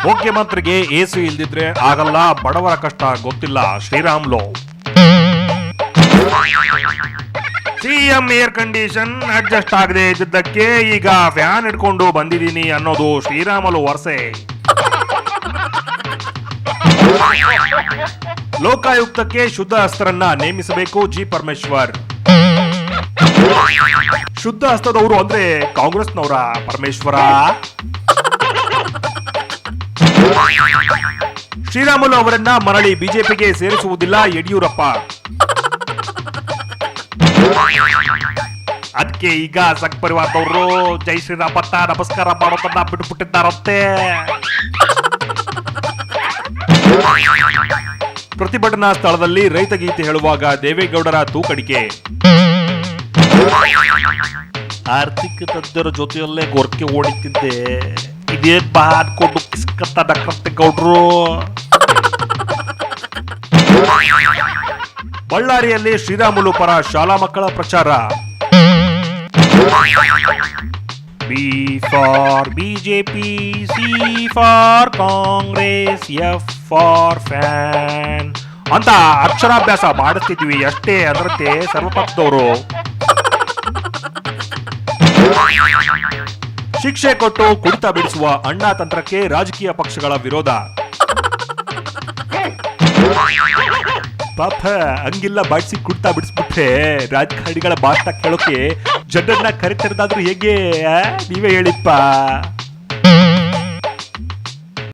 ಮುಖ್ಯಮಂತ್ರಿಗೆ ಎಸಿ ಇಲ್ದಿದ್ರೆ ಆಗಲ್ಲ, ಬಡವರ ಕಷ್ಟ ಗೊತ್ತಿಲ್ಲ Sriramulu. CM air condition adjust ಆಗದೆ ಇದ್ದಕ್ಕೆ ಈಗ ಫ್ಯಾನ್ ಹಿಡ್ಕೊಂಡು ಬಂದಿದ್ದೀನಿ ಅನ್ನೋದು ಶ್ರೀರಾಮುಲು ವರಸೆ. ಲೋಕಾಯುಕ್ತಕ್ಕೆ ಶುದ್ಧ ಹಸ್ತರನ್ನ ನೇಮಿಸಬೇಕು ಜಿ ಪರಮೇಶ್ವರ್. ಶುದ್ಧ ಹಸ್ತದವರು ಅಂದ್ರೆ ಕಾಂಗ್ರೆಸ್ನವರ ಪರಮೇಶ್ವರ. ಶ್ರೀರಾಮುಲು ಅವರನ್ನ ಮರಳಿ ಬಿಜೆಪಿಗೆ ಸೇರಿಸುವುದಿಲ್ಲ ಯಡಿಯೂರಪ್ಪ. ಅದಕ್ಕೆ ಈಗ ಸಂಘ ಪರಿವಾರದವರು ಜೈ ಶ್ರೀರಾಮಪ್ಪ ನಮಸ್ಕಾರ ಮಾಡೋದನ್ನ ಬಿಟ್ಟುಬಿಟ್ಟಿದ್ದಾರಂತೆ. ಪ್ರತಿಭಟನಾ ಸ್ಥಳದಲ್ಲಿ ರೈತ ಗೀತೆ ಹೇಳುವಾಗ ದೇವೇಗೌಡರ ತೂಕಡಿಕೆ. ಆರ್ಥಿಕ ತಜ್ಞರ ಜೊತೆಯಲ್ಲೇ ಗೊರಕೆ ಓಡಿತಿದ್ದೆ, ಇದೇನ್ ಬಾ ಅನ್ಕೊಂಡು ಕಿಸ್ಕತ್ತ ಡಕ್ರತ್ತೆಗೌಡ್ರು. ಬಳ್ಳಾರಿಯಲ್ಲಿ ಶ್ರೀರಾಮುಲು ಪರ ಶಾಲಾ ಮಕ್ಕಳ ಪ್ರಚಾರ. B for BJP, C for Congress, F for fan ಅಂತ ಅಕ್ಷರಾಭ್ಯಾಸ ಮಾಡುತ್ತಿದ್ವಿ ಅಷ್ಟೇ. ಅದರಂತೆ ಸರ್ವಪಕ್ಷದವರು ಶಿಕ್ಷೆ ಕೊಟ್ಟು ಕುಡಿತ ಬಿಡಿಸುವ ಅಣ್ಣಾ ತಂತ್ರಕ್ಕೆ ರಾಜಕೀಯ ಪಕ್ಷಗಳ ವಿರೋಧ. ಪಾಪ ಹಂಗಿಲ್ಲ ಬಾಡಿಸಿ ಕುಡ್ತಾ ಬಿಡಿಸ್ಬಿಟ್ರೆ ರಾಜಕಾರಣಿಗಳ ಭಾಷಣ ಕೇಳೋಕೆ ಜನರನ್ನ ಕರಿತಿರೋದಾದ್ರೂ ಹೇಗೆ ನೀವೇ ಹೇಳಿಪ್ಪ.